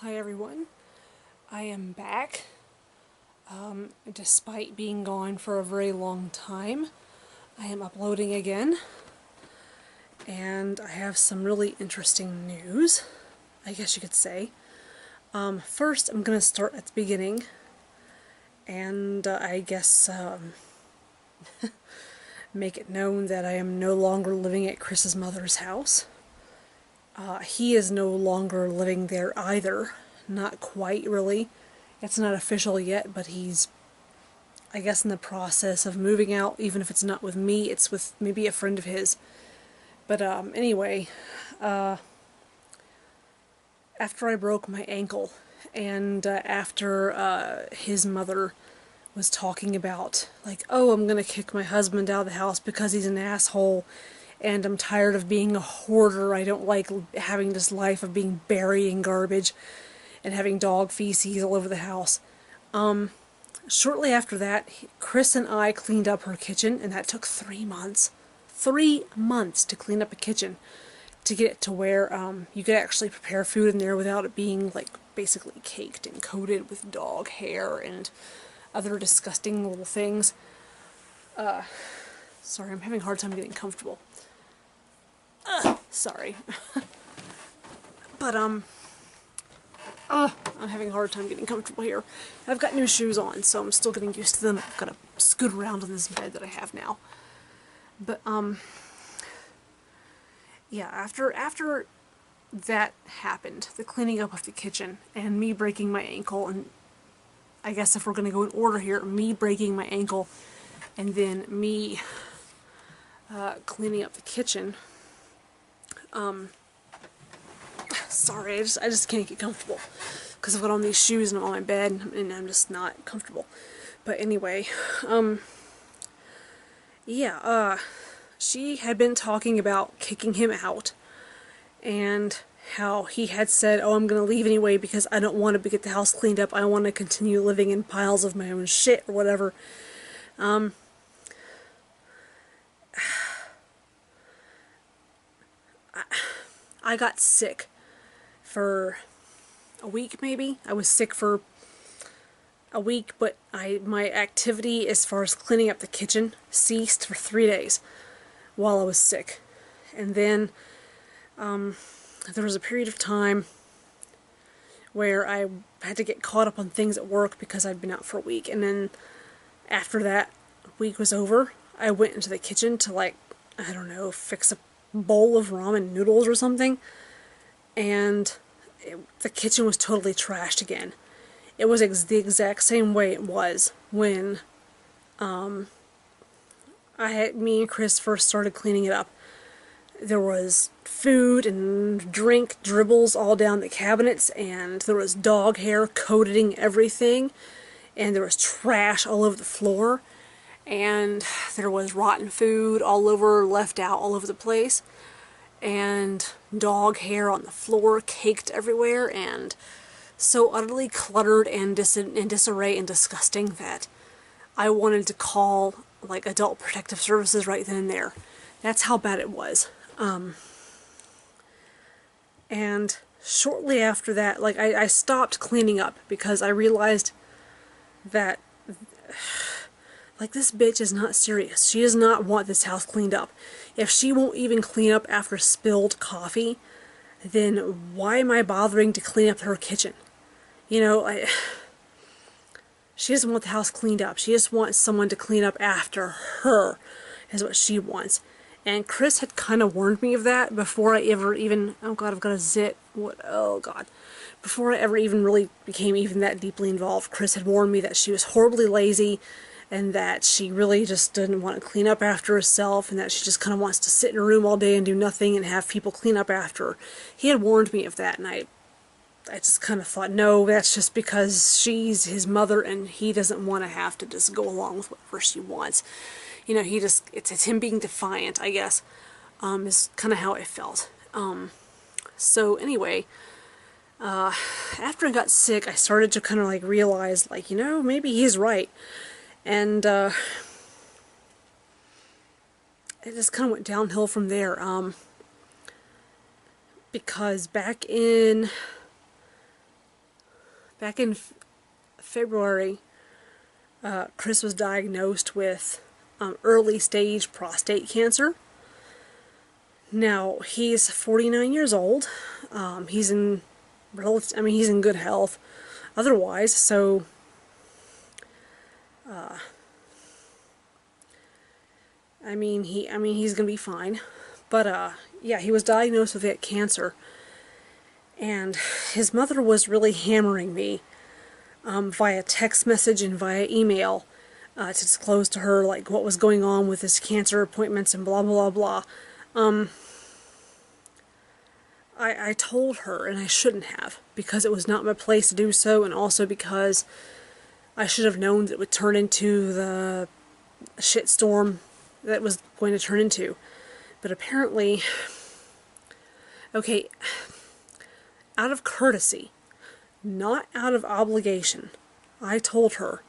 Hi everyone, I am back. Despite being gone for a very long time, I am uploading again, and I have some really interesting news, I guess you could say. First, I'm going to start at the beginning, and I guess make it known that I am no longer living at Chris's mother's house. He is no longer living there either. Not quite, really. It's not official yet, but he's, I guess, in the process of moving out. Even if it's not with me, it's with maybe a friend of his. But anyway, after I broke my ankle, and after his mother was talking about, like, oh, I'm gonna kick my husband out of the house because he's an asshole, and I'm tired of being a hoarder. I don't like having this life of being buried in garbage and having dog feces all over the house. Shortly after that, Chris and I cleaned up her kitchen, and that took 3 months. 3 months to clean up a kitchen, to get it to where you could actually prepare food in there without it being, like, basically caked and coated with dog hair and other disgusting little things. Sorry, I'm having a hard time getting comfortable. Sorry. But, I'm having a hard time getting comfortable here. I've got new shoes on, so I'm still getting used to them. I've got to scoot around on this bed that I have now. But, yeah, after that happened, the cleaning up of the kitchen, and me breaking my ankle, and I guess if we're going to go in order here, me breaking my ankle, and then me cleaning up the kitchen. Sorry, I just can't get comfortable because I've got on these shoes and I'm on my bed and I'm just not comfortable. But anyway, yeah, she had been talking about kicking him out, and how he had said, oh, I'm gonna leave anyway because I don't want to get the house cleaned up. I want to continue living in piles of my own shit or whatever. I got sick for a week, maybe. I was sick for a week, but my activity as far as cleaning up the kitchen ceased for 3 days while I was sick. And then there was a period of time where I had to get caught up on things at work because I'd been out for a week. And then after that week was over, I went into the kitchen to, like, I don't know, fix a bowl of ramen noodles or something. And the kitchen was totally trashed again. It was the exact same way it was when me and Chris first started cleaning it up. There was food and drink dribbles all down the cabinets, and there was dog hair coating everything, and there was trash all over the floor, and there was rotten food all over, left out all over the place, and dog hair on the floor caked everywhere, and so utterly cluttered and in disarray and disgusting that I wanted to call, like, Adult Protective Services right then and there. That's how bad it was. And shortly after that, like, I stopped cleaning up because I realized that, like, this bitch is not serious. She does not want this house cleaned up. If she won't even clean up after spilled coffee, then why am I bothering to clean up her kitchen? You know, she doesn't want the house cleaned up. She just wants someone to clean up after her, is what she wants. And Chris had kind of warned me of that before I ever even, oh god, I've got a zit, what, oh god. Before I ever even really became even that deeply involved, Chris had warned me that she was horribly lazy, and that she really just didn't want to clean up after herself, and that she just kind of wants to sit in her room all day and do nothing and have people clean up after her. He had warned me of that, and I just kind of thought, no, that's just because she's his mother and he doesn't want to have to just go along with whatever she wants. You know, it's him being defiant, I guess, is kind of how I felt. So anyway, after I got sick, I started to kind of, like, realize, like, you know, maybe he's right. And, it just kind of went downhill from there, because back in back in February, Chris was diagnosed with early stage prostate cancer. Now, he's 49 years old. He's in he's in good health otherwise, so he's gonna be fine. But yeah, he was diagnosed with that cancer, and his mother was really hammering me via text message and via email to disclose to her like what was going on with his cancer appointments and blah blah blah. I told her, and I shouldn't have, because it was not my place to do so, and also because I should have known that it would turn into the shitstorm that it was going to turn into. But apparently, okay, out of courtesy, not out of obligation, I told her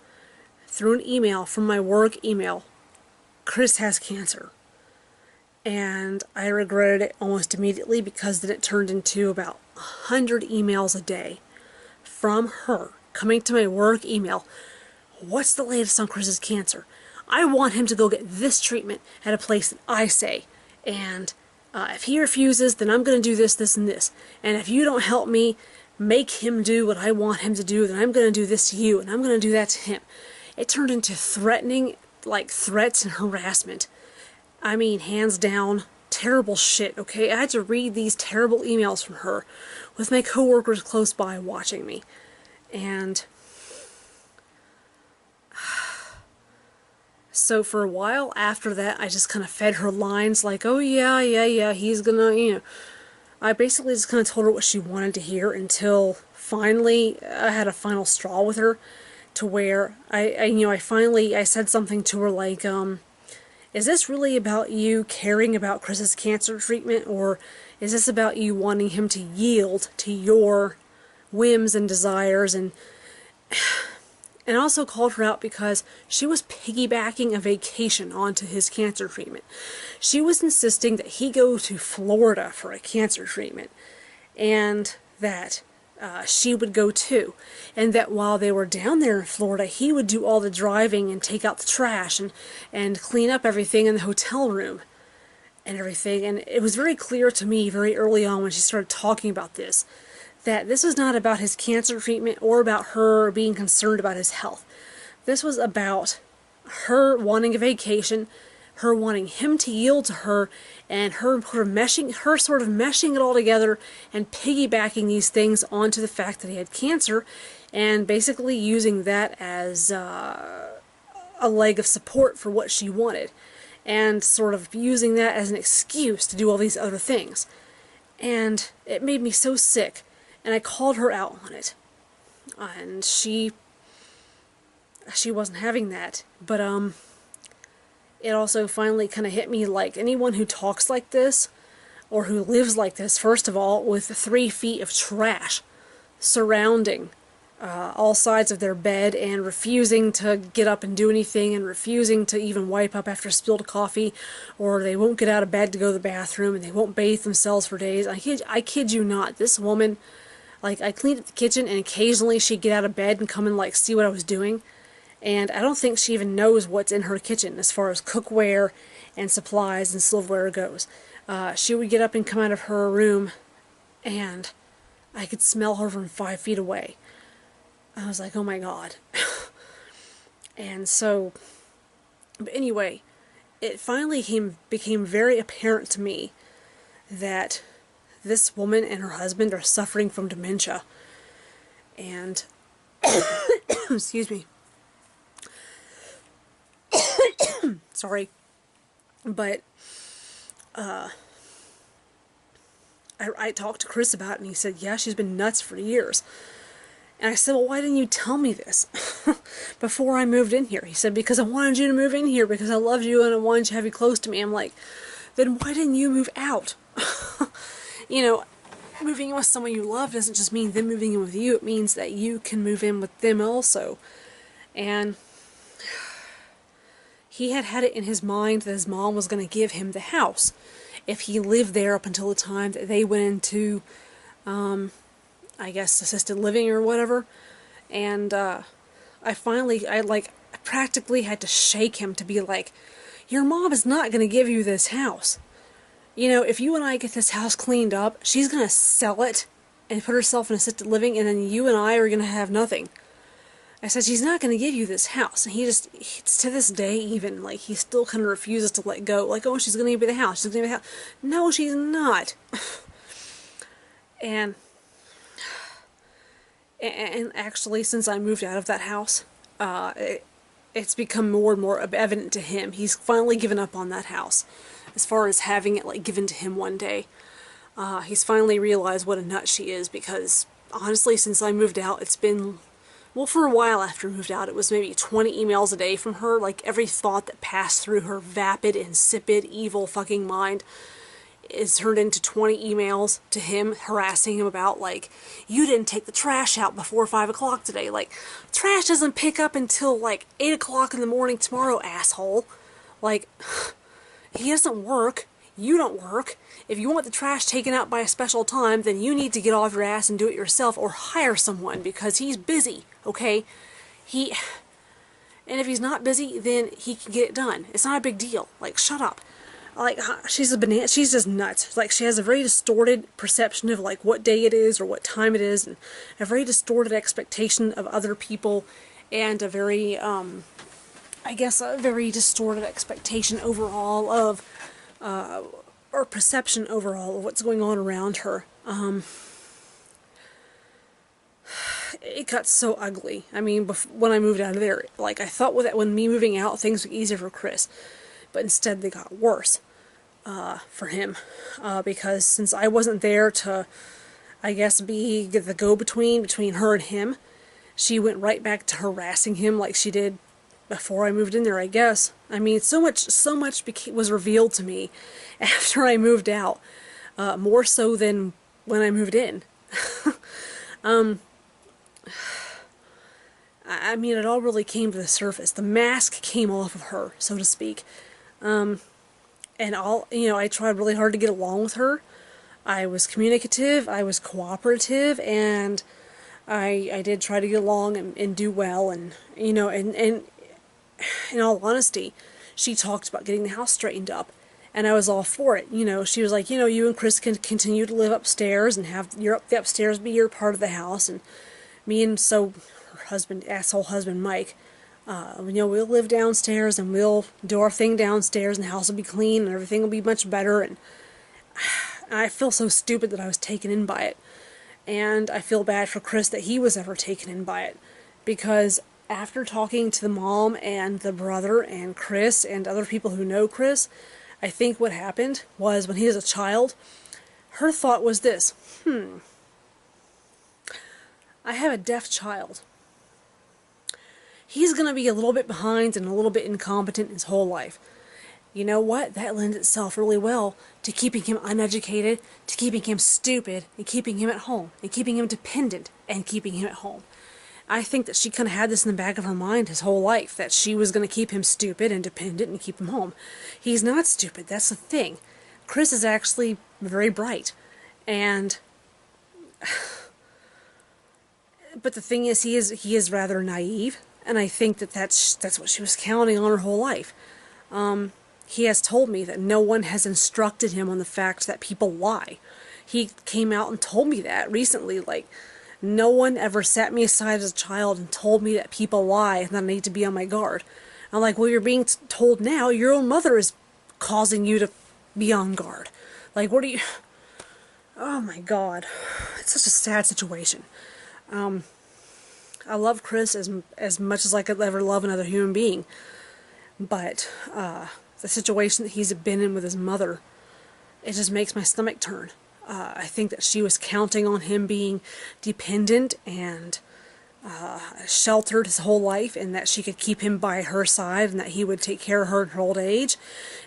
through an email from my work email, Chris has cancer. And I regretted it almost immediately, because then it turned into about 100 emails a day from her coming to my work email. What's the latest on Chris's cancer? I want him to go get this treatment at a place that I say. And if he refuses, then I'm going to do this, this, and this. And if you don't help me make him do what I want him to do, then I'm going to do this to you, and I'm going to do that to him. It turned into threatening, like threats and harassment. I mean, hands down, terrible shit, okay? I had to read these terrible emails from her with my coworkers close by watching me. And so for a while after that, I just kind of fed her lines like, oh yeah, he's gonna, I basically just kind of told her what she wanted to hear, until finally I had a final straw with her, to where I said something to her like, is this really about you caring about Chris's cancer treatment, or is this about you wanting him to yield to your whims and desires? And also called her out because she was piggybacking a vacation onto his cancer treatment. She was insisting that he go to Florida for a cancer treatment, and that she would go too, and that while they were down there in Florida, he would do all the driving and take out the trash and clean up everything in the hotel room and everything. And it was very clear to me very early on when she started talking about this, that this was not about his cancer treatment or about her being concerned about his health. This was about her wanting a vacation, her wanting him to yield to her, and her sort of meshing it all together and piggybacking these things onto the fact that he had cancer, and basically using that as a leg of support for what she wanted, and sort of using that as an excuse to do all these other things. And it made me so sick, and I called her out on it, and she wasn't having that. But it also finally kind of hit me, like, anyone who talks like this, or who lives like this, first of all, with 3 feet of trash surrounding all sides of their bed, and refusing to get up and do anything, and refusing to even wipe up after spilled coffee, or they won't get out of bed to go to the bathroom, and they won't bathe themselves for days. I kid you not, this woman, like, I cleaned up the kitchen, and occasionally she'd get out of bed and come and, like, see what I was doing. And I don't think she even knows what's in her kitchen as far as cookware and supplies and silverware goes. She would get up and come out of her room, and I could smell her from 5 feet away. I was like, oh my god. And so, but anyway, it finally became very apparent to me that this woman and her husband are suffering from dementia. And, excuse me. Sorry, but I talked to Chris about it, and he said, yeah, she's been nuts for years. And I said, well, why didn't you tell me this before I moved in here? He said, because I wanted you to move in here, because I loved you and I wanted to have you close to me. I'm like, then why didn't you move out? Moving in with someone you love doesn't just mean them moving in with you. It means that you can move in with them also. And he had it in his mind that his mom was going to give him the house if he lived there up until the time that they went into, I guess, assisted living or whatever. And I like practically had to shake him to be like, your mom is not going to give you this house. You know, if you and I get this house cleaned up, she's going to sell it and put herself in assisted living, and then you and I are going to have nothing. I said, she's not going to give you this house. And to this day even, like, he still kind of refuses to let go. Like, oh, she's going to give me the house. She's going to give me the house. No, she's not. and actually, since I moved out of that house, it's become more and more evident to him. He's finally given up on that house, as far as having it, like, given to him one day. He's finally realized what a nut she is, because, honestly, since I moved out, it's been... Well, for a while after I moved out, it was maybe 20 emails a day from her. Like, every thought that passed through her vapid, insipid, evil fucking mind is turned into 20 emails to him, harassing him about, like, you didn't take the trash out before 5 o'clock today. Like, trash doesn't pick up until, like, 8 o'clock in the morning tomorrow, asshole. Like, he doesn't work. You don't work. If you want the trash taken out by a special time, then you need to get off your ass and do it yourself, or hire someone, because he's busy, okay? And if he's not busy, then he can get it done. It's not a big deal. Like, shut up. Like, she's a banana. She's just nuts. Like, she has a very distorted perception of, like, what day it is or what time it is, and a very distorted expectation of other people, and a very, I guess, a very distorted expectation overall of, or perception overall of what's going on around her. It got so ugly. I mean, when I moved out of there, like, I thought that when me moving out, things were easier for Chris, but instead they got worse, for him, because since I wasn't there to, I guess, be the go-between between her and him, she went right back to harassing him like she did before I moved in there, I guess. I mean, so much was revealed to me after I moved out, more so than when I moved in. I mean, it all really came to the surface. The mask came off of her, so to speak. And I tried really hard to get along with her. I was communicative, I was cooperative, and I did try to get along and do well, and, and in all honesty, she talked about getting the house straightened up, and I was all for it. She was like, you and Chris can continue to live upstairs and have the upstairs be your part of the house, and me and her asshole husband Mike, we'll live downstairs and we'll do our thing downstairs, and the house will be clean and everything will be much better. And I feel so stupid that I was taken in by it, and I feel bad for Chris that he was ever taken in by it, because after talking to the mom and the brother and Chris and other people who know Chris, I think what happened was, when he was a child, her thought was this: I have a deaf child. He's going to be a little bit behind and a little bit incompetent his whole life. You know what? That lends itself really well to keeping him uneducated, to keeping him stupid, and keeping him at home, and keeping him dependent, and keeping him at home. I think that she kind of had this in the back of her mind his whole life, that she was going to keep him stupid and dependent and keep him home. He's not stupid, that's the thing. Chris is actually very bright, and... but the thing is, he is rather naive, and I think that's what she was counting on her whole life. He has told me that no one has instructed him on the fact that people lie. He came out and told me that recently, like, no one ever sat me aside as a child and told me that people lie and that I need to be on my guard. I'm like, well, you're being told now. Your own mother is causing you to be on guard. Like, what are you... Oh my God. It's such a sad situation. I love Chris as much as I could ever love another human being. But, the situation that he's been in with his mother, it just makes my stomach turn. I think that she was counting on him being dependent and sheltered his whole life, and that she could keep him by her side, and that he would take care of her in her old age,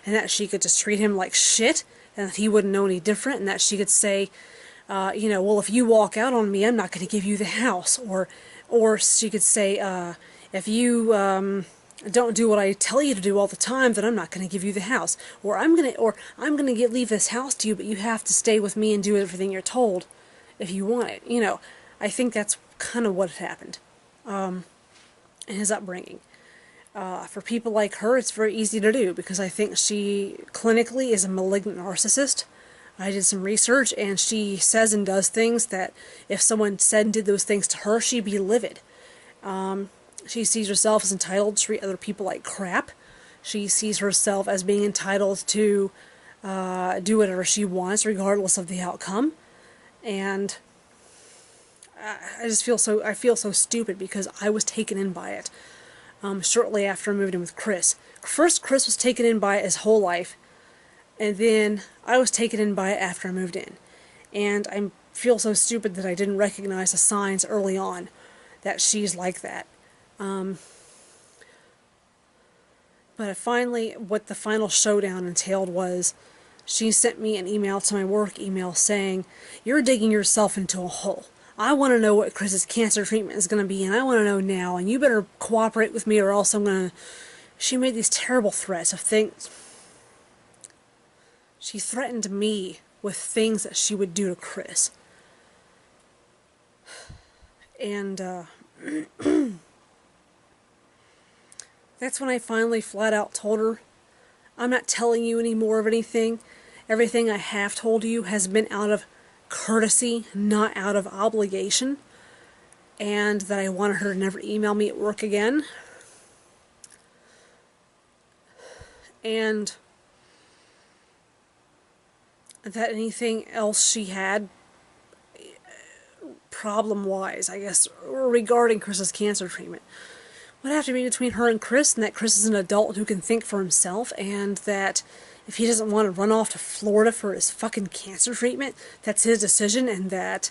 and that she could just treat him like shit, and that he wouldn't know any different, and that she could say, well, if you walk out on me, I'm not going to give you the house, or she could say, if you don't do what I tell you to do all the time, then I'm not going to give you the house, or I'm going to leave this house to you, but you have to stay with me and do everything you're told if you want it. I think that's kind of what happened. and his upbringing. For people like her, it's very easy to do because I think she clinically is a malignant narcissist. I did some research, and she says and does things that if someone said and did those things to her, she'd be livid. She sees herself as entitled to treat other people like crap. She sees herself as being entitled to do whatever she wants, regardless of the outcome. And I feel so stupid because I was taken in by it. Shortly after I moved in with Chris. First, Chris was taken in by it his whole life, and then I was taken in by it after I moved in. And I feel so stupid that I didn't recognize the signs early on that she's like that. But finally, what the final showdown entailed was she sent me an email to my work email saying, "You're digging yourself into a hole. I want to know what Chris's cancer treatment is going to be, and I want to know now, and you better cooperate with me or else I'm going to..." She made these terrible threats of things. She threatened me with things that she would do to Chris. And that's when I finally flat out told her, "I'm not telling you any more of anything. Everything I have told you has been out of courtesy, not out of obligation," and that I wanted her to never email me at work again. And that anything else she had, problem-wise, I guess, regarding Chris's cancer treatment, would have to be between her and Chris, and that Chris is an adult who can think for himself, and that if he doesn't want to run off to Florida for his fucking cancer treatment, that's his decision, and that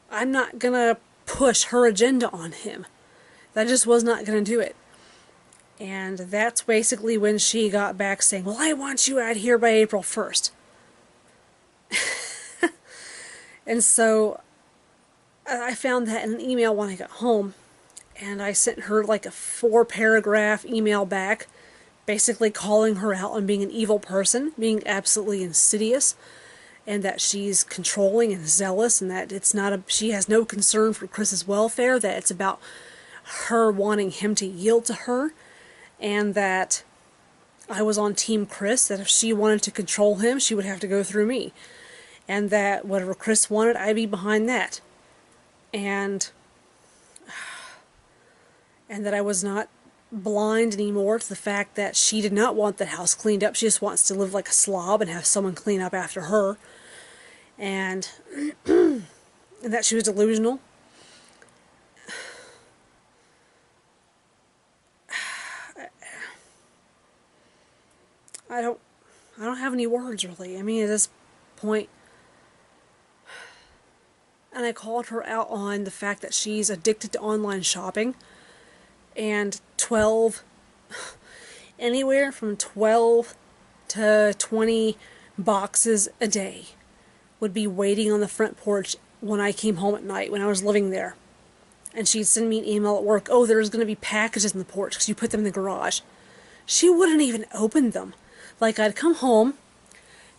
I'm not gonna push her agenda on him. That just was not gonna do it. And that's basically when she got back saying, "Well, I want you out here by April 1st. And so I found that in an email when I got home, and I sent her like a 4-paragraph email back, basically calling her out on being an evil person, being absolutely insidious, and that she's controlling and zealous, and that she has no concern for Chris's welfare, that it's about her wanting him to yield to her, and that I was on Team Chris, that if she wanted to control him, she would have to go through me, and that whatever Chris wanted, I'd be behind that, and that I was not blind anymore to the fact that she did not want the house cleaned up. She just wants to live like a slob and have someone clean up after her, and that she was delusional. I don't have any words, really. I mean, at this point, and I called her out on the fact that she's addicted to online shopping, and anywhere from 12 to 20 boxes a day would be waiting on the front porch when I came home at night when I was living there. And she'd send me an email at work, "Oh, there's going to be packages in the porch because you put them in the garage." She wouldn't even open them. Like, I'd come home,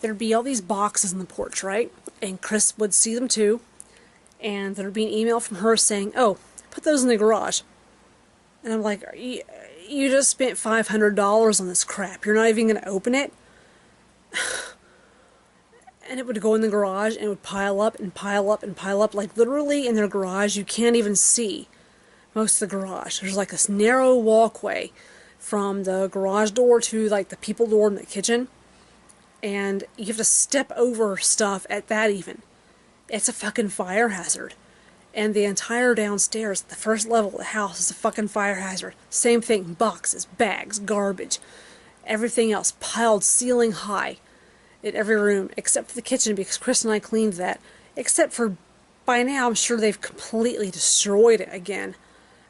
there'd be all these boxes in the porch, right? And Chris would see them too, and there'd be an email from her saying, "Oh, put those in the garage." And I'm like, you just spent $500 on this crap. You're not even going to open it? And it would go in the garage, and it would pile up and pile up and pile up. Like, literally in their garage, you can't even see most of the garage. There's like this narrow walkway from the garage door to like the people door in the kitchen. And you have to step over stuff at that even. It's a fucking fire hazard. And the entire downstairs, the first level of the house, is a fucking fire hazard. Same thing, boxes, bags, garbage, everything else piled ceiling high in every room, except for the kitchen, because Chris and I cleaned that. Except for, by now, I'm sure they've completely destroyed it again.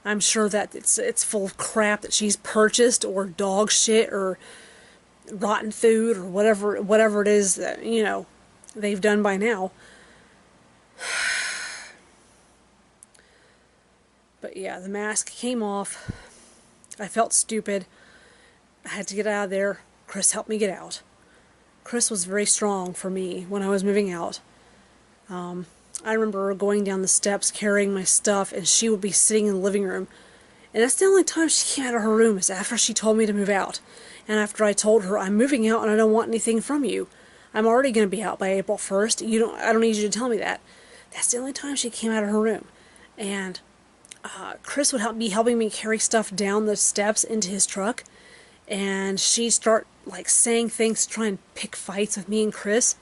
I'm sure that it's full of crap that she's purchased, or dog shit, or rotten food, or whatever it is that, you know, they've done by now. But yeah, the mask came off. I felt stupid. I had to get out of there. Chris helped me get out. Chris was very strong for me when I was moving out. I remember going down the steps carrying my stuff, and she would be sitting in the living room. And that's the only time she came out of her room, is after she told me to move out. And after I told her, I'm moving out and I don't want anything from you. I'm already going to be out by April 1st. I don't need you to tell me that. That's the only time she came out of her room. And Chris would be helping me carry stuff down the steps into his truck. And she'd start, like, saying things to try and pick fights with me and Chris.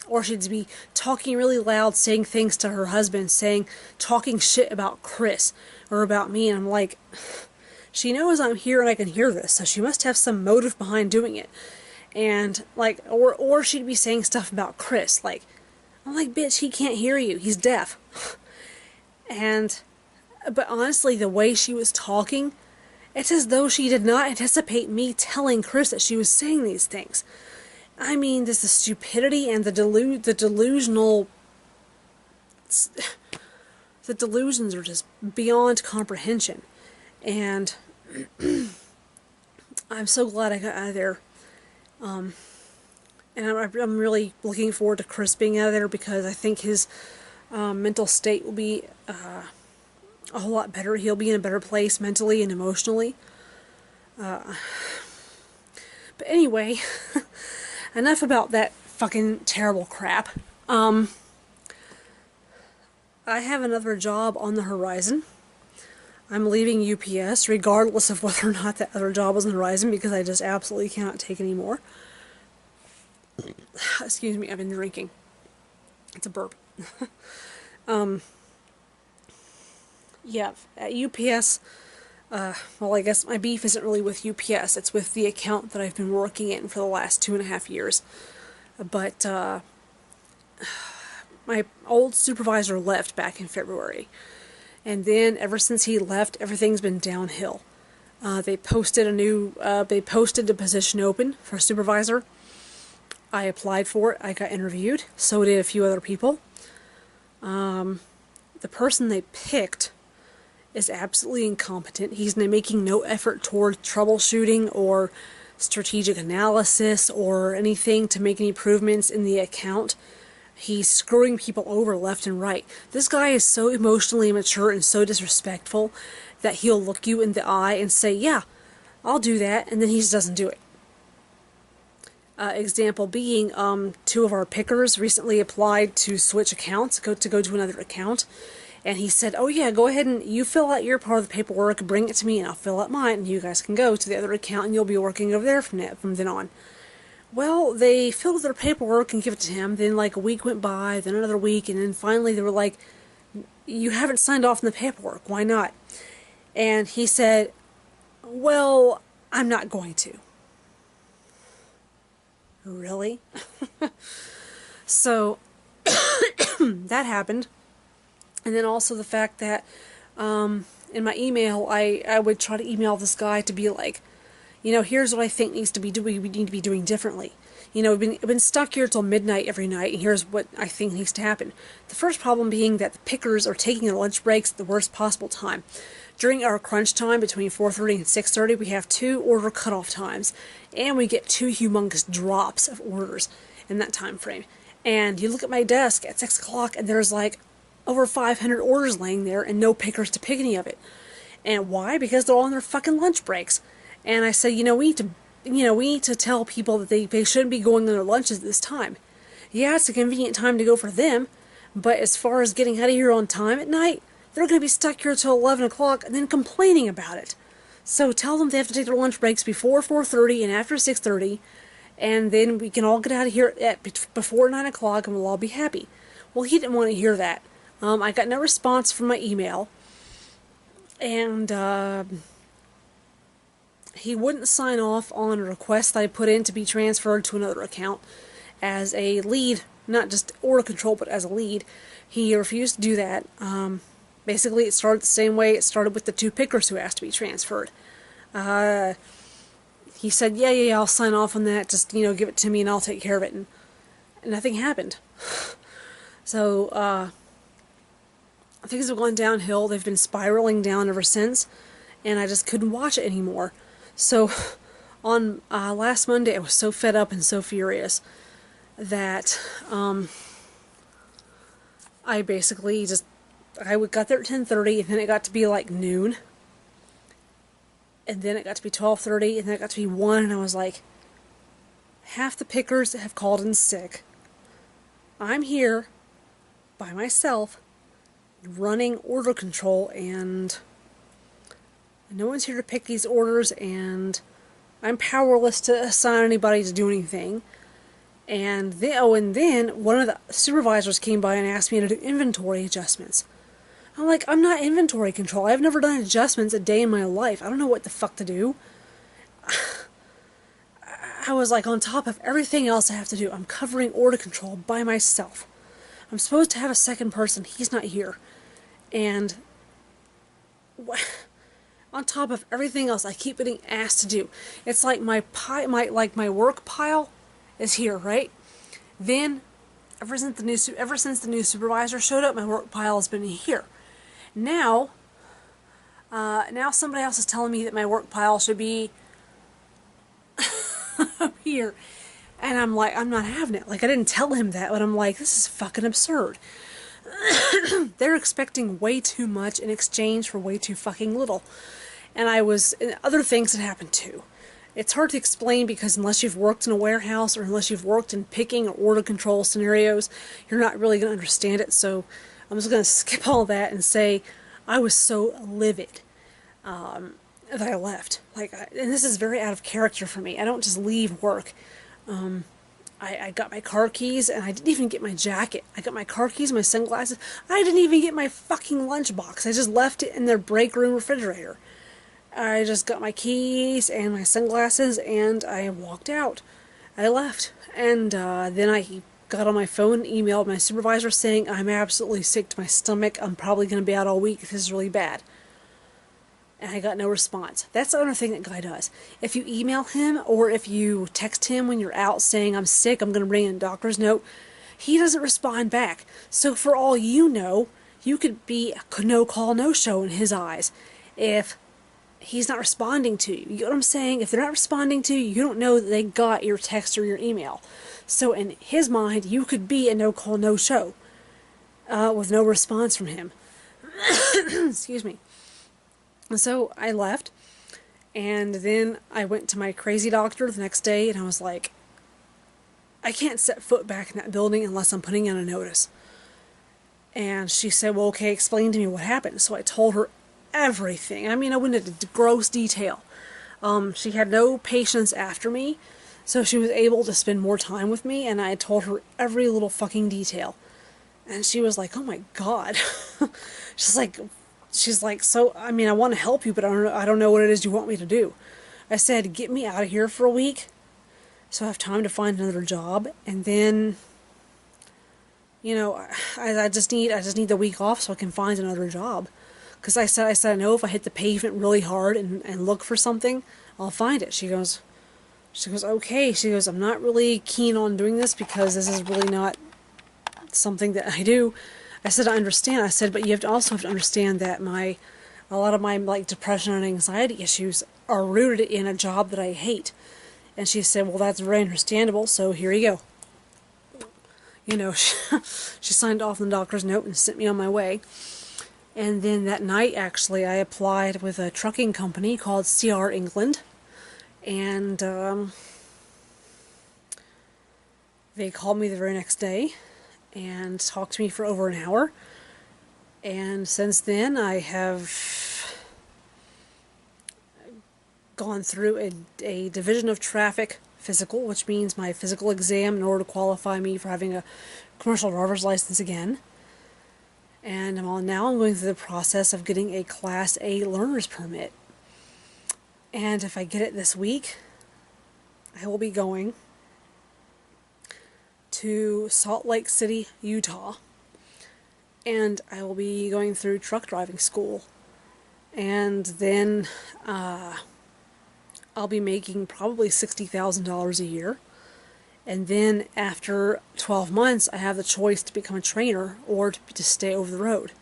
Or she'd be talking really loud, saying things to her husband, talking shit about Chris or about me, and I'm like, she knows I'm here and I can hear this, so she must have some motive behind doing it. And, like, or she'd be saying stuff about Chris, like, I'm like, bitch, he can't hear you, he's deaf. But honestly, the way she was talking, it's as though she did not anticipate me telling Chris that she was saying these things. I mean, the stupidity and the delusional... The delusions are just beyond comprehension. And I'm so glad I got out of there. And I'm really looking forward to Chris being out of there, because I think his mental state will be a whole lot better. He'll be in a better place mentally and emotionally. But anyway... Enough about that fucking terrible crap. I have another job on the horizon. I'm leaving UPS, regardless of whether or not that other job is on the horizon, because I just absolutely cannot take any more. Excuse me, I've been drinking. It's a burp. Yeah, at UPS... well, I guess my beef isn't really with UPS, it's with the account that I've been working in for the last 2.5 years. But, my old supervisor left back in February. And then, ever since he left, everything's been downhill. They posted the position open for a supervisor. I applied for it, I got interviewed, so did a few other people. The person they picked is absolutely incompetent. He's making no effort toward troubleshooting or strategic analysis or anything to make any improvements in the account. He's screwing people over left and right. This guy is so emotionally immature and so disrespectful that he'll look you in the eye and say, yeah, I'll do that, and then he just doesn't do it. Example being, two of our pickers recently applied to switch accounts, go to another account. And he said, oh yeah, go ahead and you fill out your part of the paperwork, bring it to me, and I'll fill out mine, and you guys can go to the other account, and you'll be working over there from then on. Well, they filled their paperwork and give it to him, then like a week went by, then another week, and then finally they were like, you haven't signed off on the paperwork, why not? And he said, well, I'm not going to. Really? So, that happened. And then also the fact that in my email, I would try to email this guy to be like, you know, here's what I think we need to be doing differently. You know, we've been stuck here till midnight every night, and here's what I think needs to happen. The first problem being that the pickers are taking their lunch breaks at the worst possible time. During our crunch time between 4:30 and 6:30, we have 2 order cutoff times, and we get 2 humongous drops of orders in that time frame. And you look at my desk at 6 o'clock, and there's like over 500 orders laying there and no pickers to pick any of it. And why? Because they're all on their fucking lunch breaks. And I say, we need to tell people that they shouldn't be going on their lunches at this time. Yeah, it's a convenient time to go for them, but as far as getting out of here on time at night, they're going to be stuck here till 11 o'clock and then complaining about it. So tell them they have to take their lunch breaks before 4:30 and after 6:30, and then we can all get out of here before 9 o'clock and we'll all be happy. Well, he didn't want to hear that. I got no response from my email, and he wouldn't sign off on a request that I put in to be transferred to another account as a lead, not just order control, but as a lead. He refused to do that. Basically, it started the same way it started with the 2 pickers who asked to be transferred. He said, yeah, I'll sign off on that, just, give it to me and I'll take care of it, and nothing happened. So, things have gone downhill. They've been spiraling down ever since, and I just couldn't watch it anymore. So, on last Monday, I was so fed up and so furious that I basically just, got there at 10:30, and then it got to be like noon, and then it got to be 12:30, and then it got to be 1, and I was like, half the pickers have called in sick. I'm here by myself running order control, and no one's here to pick these orders, and I'm powerless to assign anybody to do anything. And then one of the supervisors came by and asked me to do inventory adjustments. I'm like, I'm not inventory control. I've never done adjustments a day in my life. I don't know what the fuck to do. I was like, on top of everything else I have to do, I'm covering order control by myself. I'm supposed to have a second person. He's not here. And on top of everything else I keep getting asked to do. It's like my work pile is here, right? Then ever since the new supervisor showed up, my work pile has been here. Now somebody else is telling me that my work pile should be up here. And I'm like, I'm not having it. Like, I didn't tell him that, but I'm like, this is fucking absurd. They're expecting way too much in exchange for way too fucking little. And other things that happened too. It's hard to explain because unless you've worked in a warehouse or unless you've worked in picking or order control scenarios, you're not really going to understand it. So I'm just going to skip all that and say I was so livid that I left. And this is very out of character for me. I don't just leave work. I got my car keys, and I didn't even get my jacket. I got my car keys, my sunglasses. I didn't even get my fucking lunchbox. I just left it in their break room refrigerator. I just got my keys and my sunglasses, and I walked out. I left. And then I got on my phone and emailed my supervisor saying, I'm absolutely sick to my stomach. I'm probably going to be out all week. This is really bad. And I got no response. That's the other thing that guy does. If you email him or if you text him when you're out saying, I'm sick, I'm going to bring in a doctor's note, he doesn't respond back. So for all you know, you could be a no-call, no-show in his eyes if he's not responding to you. You know what I'm saying? If they're not responding to you, you don't know that they got your text or your email. So in his mind, you could be a no-call, no-show with no response from him. Excuse me. And so I left, and then I went to my crazy doctor the next day, and I was like, I can't set foot back in that building unless I'm putting in a notice. And she said, well, okay, explain to me what happened. So I told her everything. I mean, I went into gross detail. She had no patience after me, so she was able to spend more time with me, and I told her every little fucking detail. And she was like, oh my God. She's like, so, I mean, I want to help you, but I don't know what it is you want me to do. I said, get me out of here for a week so I have time to find another job, and then, you know, I just need the week off so I can find another job. Because I said, I know if I hit the pavement really hard and look for something, I'll find it. She goes, okay. She goes, I'm not really keen on doing this because this is really not something that I do. I said, I understand. I said, but you also have to understand that a lot of my like depression and anxiety issues are rooted in a job that I hate. And she said, well, that's very understandable, so here you go. You know, she signed off on the doctor's note and sent me on my way. And then that night, actually, I applied with a trucking company called CR England. And they called me the very next day and talked to me for over an hour. And since then, I have gone through a division of traffic physical, which means my physical exam in order to qualify me for having a commercial driver's license again. And now I'm going through the process of getting a Class A learner's permit. And if I get it this week, I will be going to Salt Lake City, Utah, and I will be going through truck driving school, and then I'll be making probably $60,000 a year, and then after 12 months I have the choice to become a trainer or to stay over the road.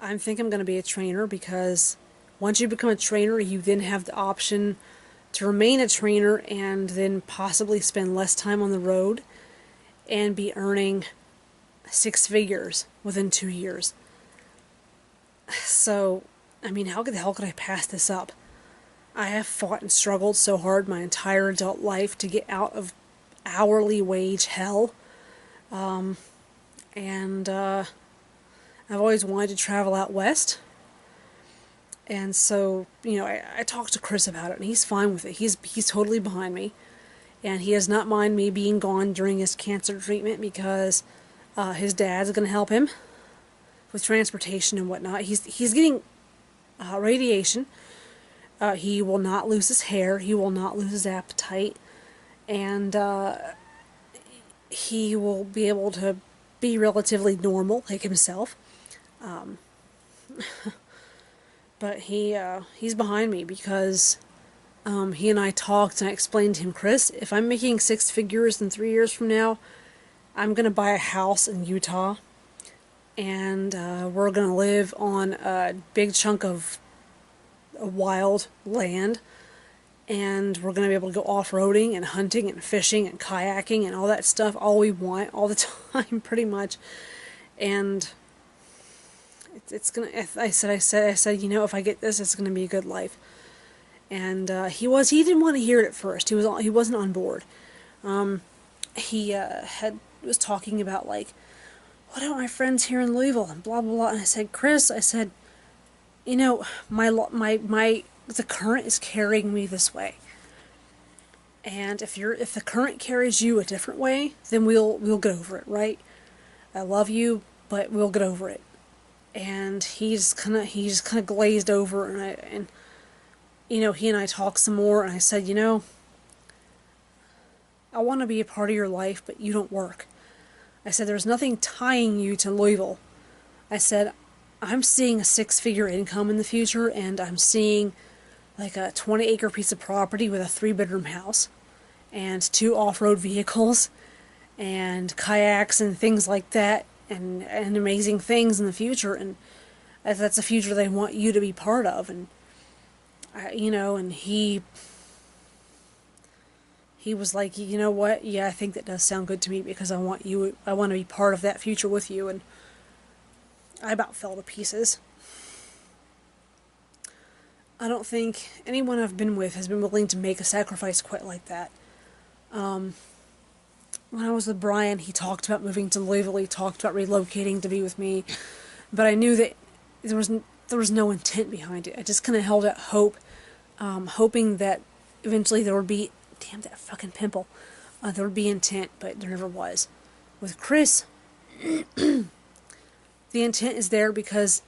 I think I'm going to be a trainer because once you become a trainer, you then have the option to remain a trainer and then possibly spend less time on the road and be earning six figures within 2 years. So, I mean, how the hell could I pass this up? I have fought and struggled so hard my entire adult life to get out of hourly wage hell. And I've always wanted to travel out west. And so, I talked to Chris about it, and he's fine with it. He's totally behind me. And he does not mind me being gone during his cancer treatment because his dad's going to help him with transportation and whatnot. He's getting radiation. He will not lose his hair. He will not lose his appetite. And he will be able to be relatively normal, like himself. But he's behind me because he and I talked, and I explained to him, Chris, if I'm making six figures in 3 years from now, I'm going to buy a house in Utah, and we're going to live on a big chunk of wild land, and we're going to be able to go off-roading and hunting and fishing and kayaking and all that stuff, all we want, all the time, pretty much. And it's gonna. I said, if I get this, it's gonna be a good life. And he didn't want to hear it at first. He wasn't on board. He was talking about, like, what about my friends here in Louisville and blah blah blah. And I said, Chris, the current is carrying me this way. And if the current carries you a different way, then we'll get over it, right? I love you, but we'll get over it. And he just kind of glazed over, and he and I talked some more, and I said, I want to be a part of your life, but you don't work. I said, there's nothing tying you to Louisville. I said, I'm seeing a six-figure income in the future, and I'm seeing like a 20-acre piece of property with a 3-bedroom house and 2 off-road vehicles and kayaks and things like that, and amazing things in the future, and that's a future they want you to be part of. And and he was like, you know what, yeah, I think that does sound good to me, because I want to be part of that future with you. And I about fell to pieces. I don't think anyone I've been with has been willing to make a sacrifice quite like that. When I was with Brian, he talked about moving to Louisville. He talked about relocating to be with me, but I knew that there was no intent behind it. I just kind of held out hope, hoping that eventually there would be, damn that fucking pimple, there would be intent, but there never was. With Chris, the intent is there because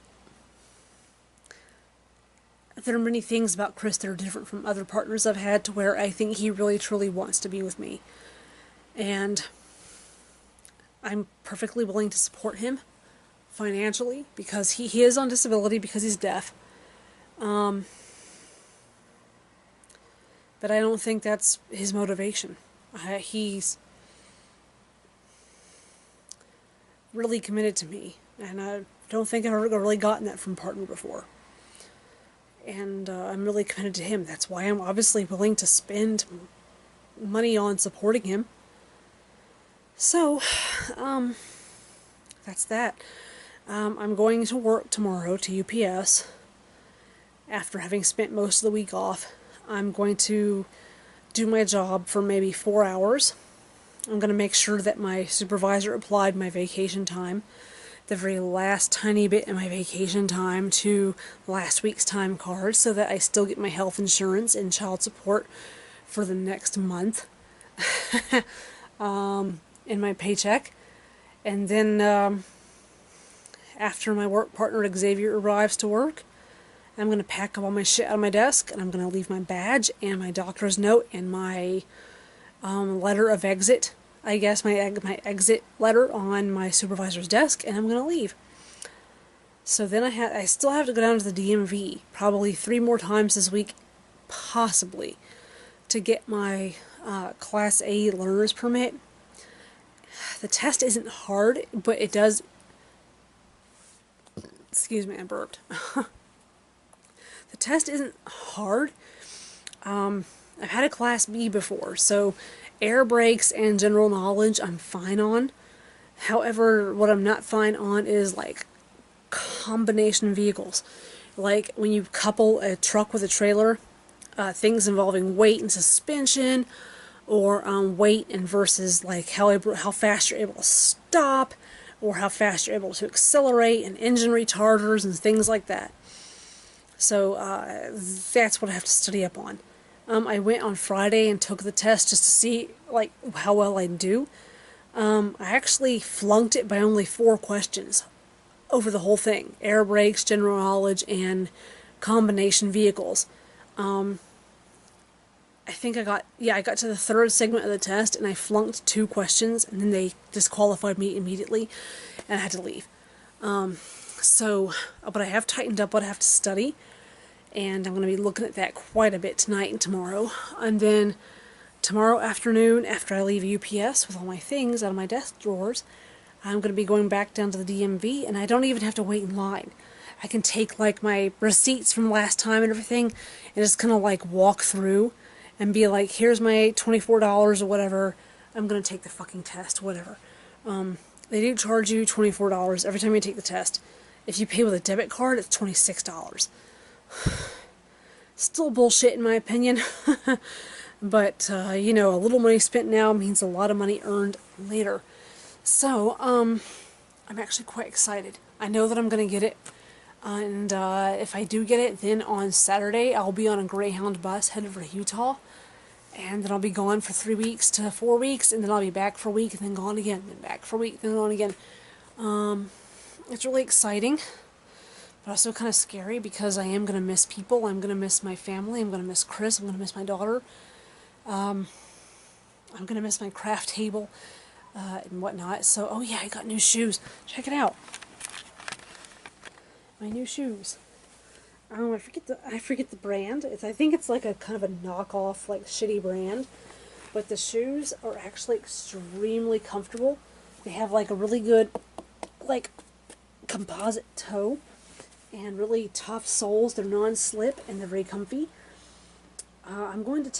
there are many things about Chris that are different from other partners I've had, to where I think he really truly wants to be with me. And I'm perfectly willing to support him financially, because he is on disability because he's deaf. But I don't think that's his motivation. He's really committed to me, and I don't think I've ever really gotten that from a partner before. And I'm really committed to him. That's why I'm obviously willing to spend money on supporting him. So, that's that. I'm going to work tomorrow to UPS after having spent most of the week off. I'm going to do my job for maybe 4 hours. I'm going to make sure that my supervisor applied my vacation time, the very last tiny bit of my vacation time, to last week's time card, so that I still get my health insurance and child support for the next month in my paycheck. And then after my work partner Xavier arrives to work, I'm going to pack up all my shit out of my desk, and I'm going to leave my badge and my doctor's note and my letter of exit, I guess, my exit letter on my supervisor's desk, and I'm going to leave. So then I still have to go down to the DMV probably 3 more times this week, possibly, to get my Class A learner's permit. The test isn't hard, but it does... Excuse me, I burped. The test isn't hard. I I've had a Class B before, so air brakes and general knowledge I'm fine on. However, what I'm not fine on is like combination vehicles. Like when you couple a truck with a trailer, things involving weight and suspension, or weight and versus like how fast you're able to stop, or how fast you're able to accelerate, and engine retarders and things like that. So that's what I have to study up on. I went on Friday and took the test just to see like how well I do. I actually flunked it by only 4 questions over the whole thing: air brakes, general knowledge, and combination vehicles. I think I got to the 3rd segment of the test and I flunked 2 questions, and then they disqualified me immediately and I had to leave. But I have tightened up what I have to study, and I'm going to be looking at that quite a bit tonight and tomorrow. And then tomorrow afternoon, after I leave UPS with all my things out of my desk drawers, I'm going to be going back down to the DMV, and I don't even have to wait in line. I can take like my receipts from last time and everything and just kind of like walk through and be like, here's my $24 or whatever. I'm going to take the fucking test, whatever. They do charge you $24 every time you take the test. If you pay with a debit card, it's $26. Still bullshit in my opinion. But, you know, a little money spent now means a lot of money earned later. So, I'm actually quite excited. I know that I'm going to get it. And if I do get it, then on Saturday I'll be on a Greyhound bus headed for Utah. And then I'll be gone for 3 weeks to 4 weeks, and then I'll be back for a week, and then gone again, then back for a week, then gone again. It's really exciting, but also kind of scary because I am going to miss people. I'm going to miss my family. I'm going to miss Chris. I'm going to miss my daughter. I'm going to miss my craft table and whatnot. So, oh yeah, I got new shoes. Check it out. My new shoes. I forget the brand. I think it's like a kind of a knockoff, like shitty brand. But the shoes are actually extremely comfortable. They have like a really good, like, composite toe and really tough soles. They're non-slip and they're very comfy. I'm going to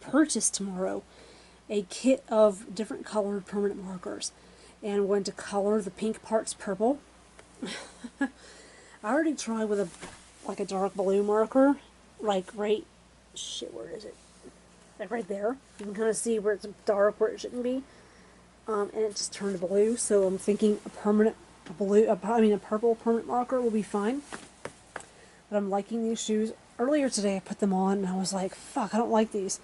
purchase tomorrow a kit of different colored permanent markers, and I'm going to color the pink parts purple. I already tried with a dark blue marker, like where is it? Like right there. You can kind of see where it's dark, where it shouldn't be. And it just turned blue, so I'm thinking a purple permanent marker will be fine. But I'm liking these shoes. Earlier today I put them on and I was like, fuck, I don't like these.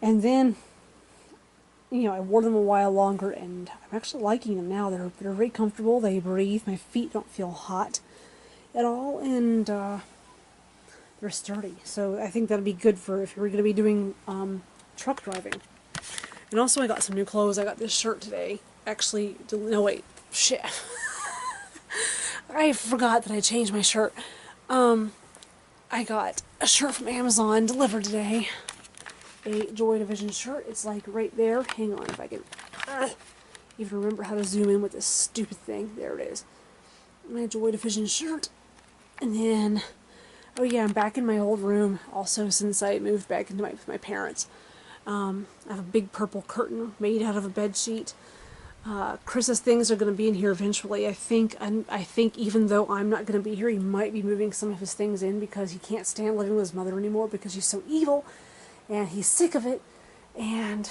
And then, you know, I wore them a while longer and I'm actually liking them now. They're very comfortable, they breathe, my feet don't feel hot at all, and they're sturdy. So I think that'll be good for if you're going to be doing truck driving. And also I got some new clothes. I got this shirt today. Actually, no wait, shit. I forgot that I changed my shirt. I got a shirt from Amazon delivered today. A Joy Division shirt. It's like right there. Hang on if I can even remember how to zoom in with this stupid thing. There it is. My Joy Division shirt. And then, oh yeah, I'm back in my old room also since I moved back into with my parents. I have a big purple curtain made out of a bed sheet. Chris's things are going to be in here eventually. I think even though I'm not going to be here, he might be moving some of his things in because he can't stand living with his mother anymore because she's so evil, and he's sick of it. And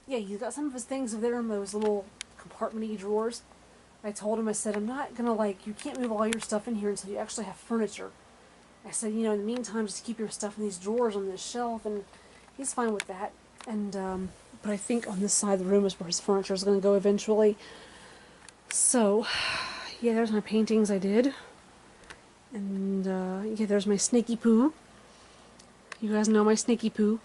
yeah, he's got some of his things over there in those little compartment-y drawers. I told him, I said, I'm not going to you can't move all your stuff in here until you actually have furniture. I said, you know, in the meantime, just keep your stuff in these drawers on this shelf, and he's fine with that. And, but I think on this side of the room is where his furniture is going to go eventually. So, yeah, there's my paintings I did. And, yeah, there's my Snaky Poo. You guys know my Snaky Poo.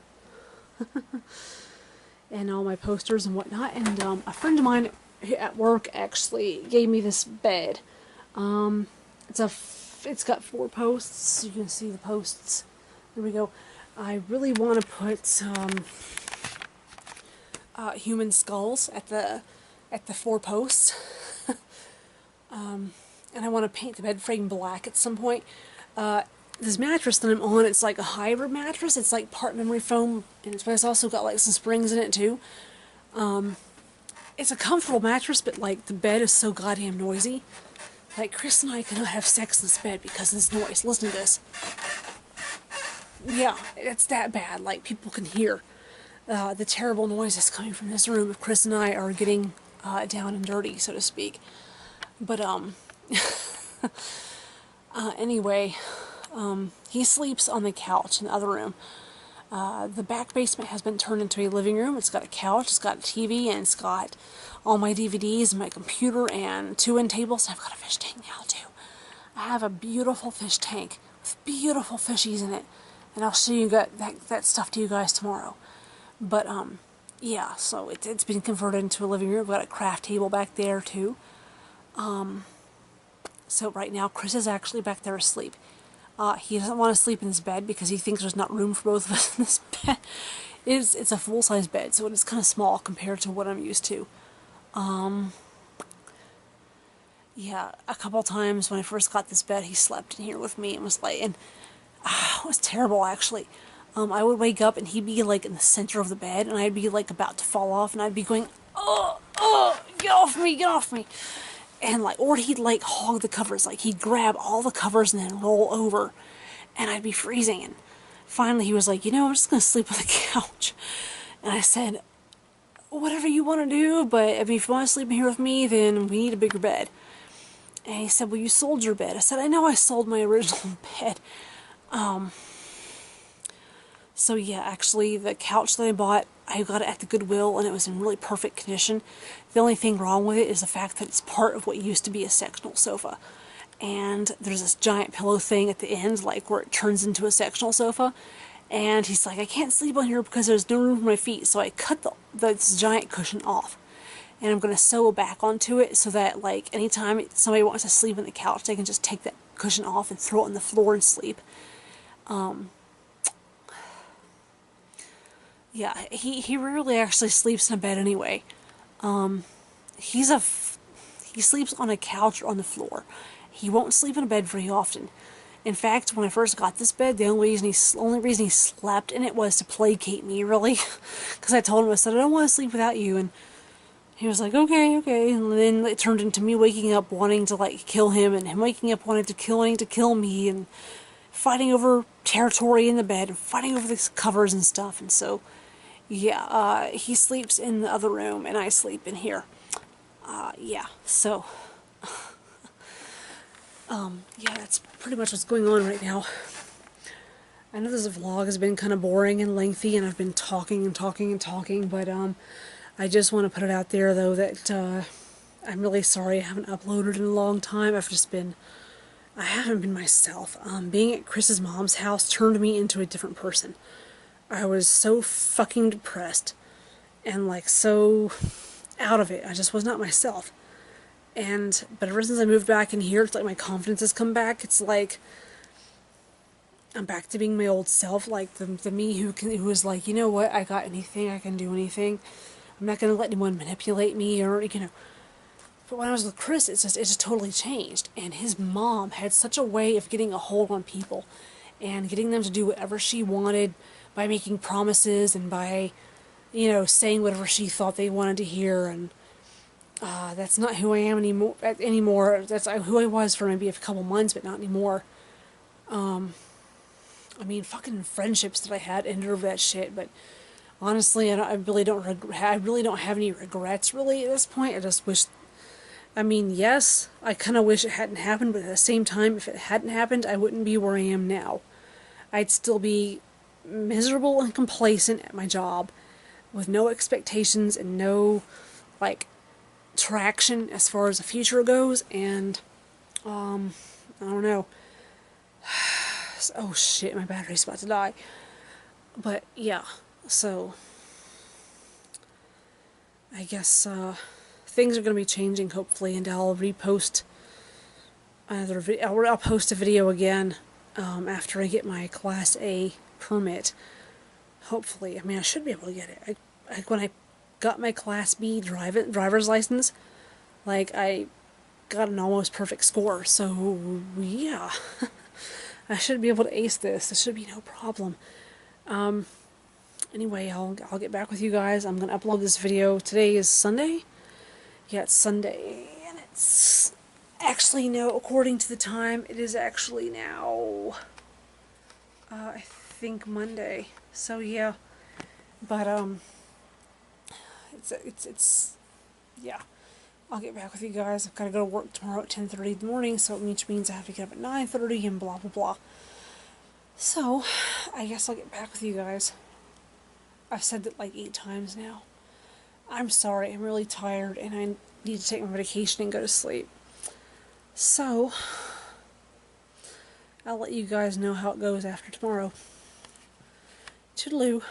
And all my posters and whatnot. And, a friend of mine at work actually gave me this bed. It's got 4 posts. You can see the posts. There we go. I really want to put human skulls at the 4 posts. And I want to paint the bed frame black at some point. this mattress that I'm on, it's like a hybrid mattress. It's like part memory foam, and it's also got like some springs in it too. It's a comfortable mattress, but like the bed is so goddamn noisy. Like Chris and I cannot have sex in this bed because of this noise. Listen to this. Yeah, it's that bad. Like people can hear the terrible noises coming from this room if Chris and I are getting down and dirty, so to speak. But anyway, he sleeps on the couch in the other room. The back basement has been turned into a living room. It's got a couch, it's got a TV, and it's got all my DVDs and my computer and 2 end tables. I've got a fish tank now too. I have a beautiful fish tank with beautiful fishies in it, and I'll show you that stuff to you guys tomorrow. But yeah, so it's been converted into a living room. I've got a craft table back there too. So right now Chris is actually back there asleep. He doesn't want to sleep in his bed because he thinks there's not room for both of us in this bed. It's a full-size bed, so it's kind of small compared to what I'm used to. Yeah, a couple times when I first got this bed, he slept in here with me and was like, and it was terrible actually. I would wake up and he'd be like in the center of the bed, and I'd be like about to fall off, and I'd be going, oh, get off me, get off me. And like, or he'd like hog the covers, like he'd grab all the covers and then roll over, and I'd be freezing. And finally he was like, I'm just gonna sleep on the couch. And I said, whatever you want to do, but if you want to sleep here with me, then we need a bigger bed. And he said, well, you sold your bed. I said, I know I sold my original bed. So yeah, actually the couch that I bought, I got it at the Goodwill, and it was in really perfect condition. The only thing wrong with it is the fact that it's part of what used to be a sectional sofa. And there's this giant pillow thing at the end, like where it turns into a sectional sofa. And he's like, I can't sleep on here because there's no room for my feet. So I cut this giant cushion off. And I'm going to sew back onto it so that, like, anytime somebody wants to sleep on the couch, they can just take that cushion off and throw it on the floor and sleep. Yeah, he rarely actually sleeps in a bed anyway. He sleeps on a couch or on the floor. He won't sleep in a bed very often. In fact, when I first got this bed, the only reason he slept in it was to placate me, really. Because I told him, I said, I don't want to sleep without you. And he was like, okay. And then it turned into me waking up wanting to, like, kill him, and him waking up wanting to kill me, and fighting over territory in the bed, and fighting over the covers and stuff. And so, yeah, he sleeps in the other room, and I sleep in here. Yeah, so, yeah, that's pretty much what's going on right now. I know this vlog has been kind of boring and lengthy, and I've been talking, but, I just want to put it out there, though, that, I'm really sorry I haven't uploaded in a long time. I haven't been myself. Being at Chris's mom's house turned me into a different person. I was so fucking depressed, and, like, so out of it. I just was not myself. But ever since I moved back in here, it's like my confidence has come back. It's like I'm back to being my old self, like the me who was like, you know what, I got anything, I can do anything. I'm not gonna let anyone manipulate me, or But when I was with Chris, it just totally changed. And his mom had such a way of getting a hold on people and getting them to do whatever she wanted by making promises and by, saying whatever she thought they wanted to hear. And that's not who I am anymore. That's who I was for maybe a couple months, but not anymore. I mean, fucking friendships that I had ended over that shit, but honestly, I really don't have any regrets, really, at this point. I just wish, yes, I kind of wish it hadn't happened, but at the same time, if it hadn't happened, I wouldn't be where I am now. I'd still be miserable and complacent at my job, with no expectations and no, like, traction as far as the future goes, and, I don't know. Oh shit, my battery's about to die. But, yeah, so, I guess, things are going to be changing, hopefully, and I'll repost another video. I'll post a video again, after I get my Class A permit. Hopefully. I should be able to get it. When I got my Class B driver's license, like, I got an almost perfect score, so, yeah. I should be able to ace this. This should be no problem. Anyway, I'll get back with you guys. I'm gonna upload this video. Today is Sunday. Yeah, it's Sunday, and it's actually now, according to the time, it is actually now, I think Monday. So yeah, but it's yeah. I'll get back with you guys. I've got to go to work tomorrow at 10:30 in the morning, so which means I have to get up at 9:30 and blah blah blah. So, I guess I'll get back with you guys. I've said that like 8 times now. I'm sorry, I'm really tired and I need to take my medication and go to sleep. So, I'll let you guys know how it goes after tomorrow. Toodaloo.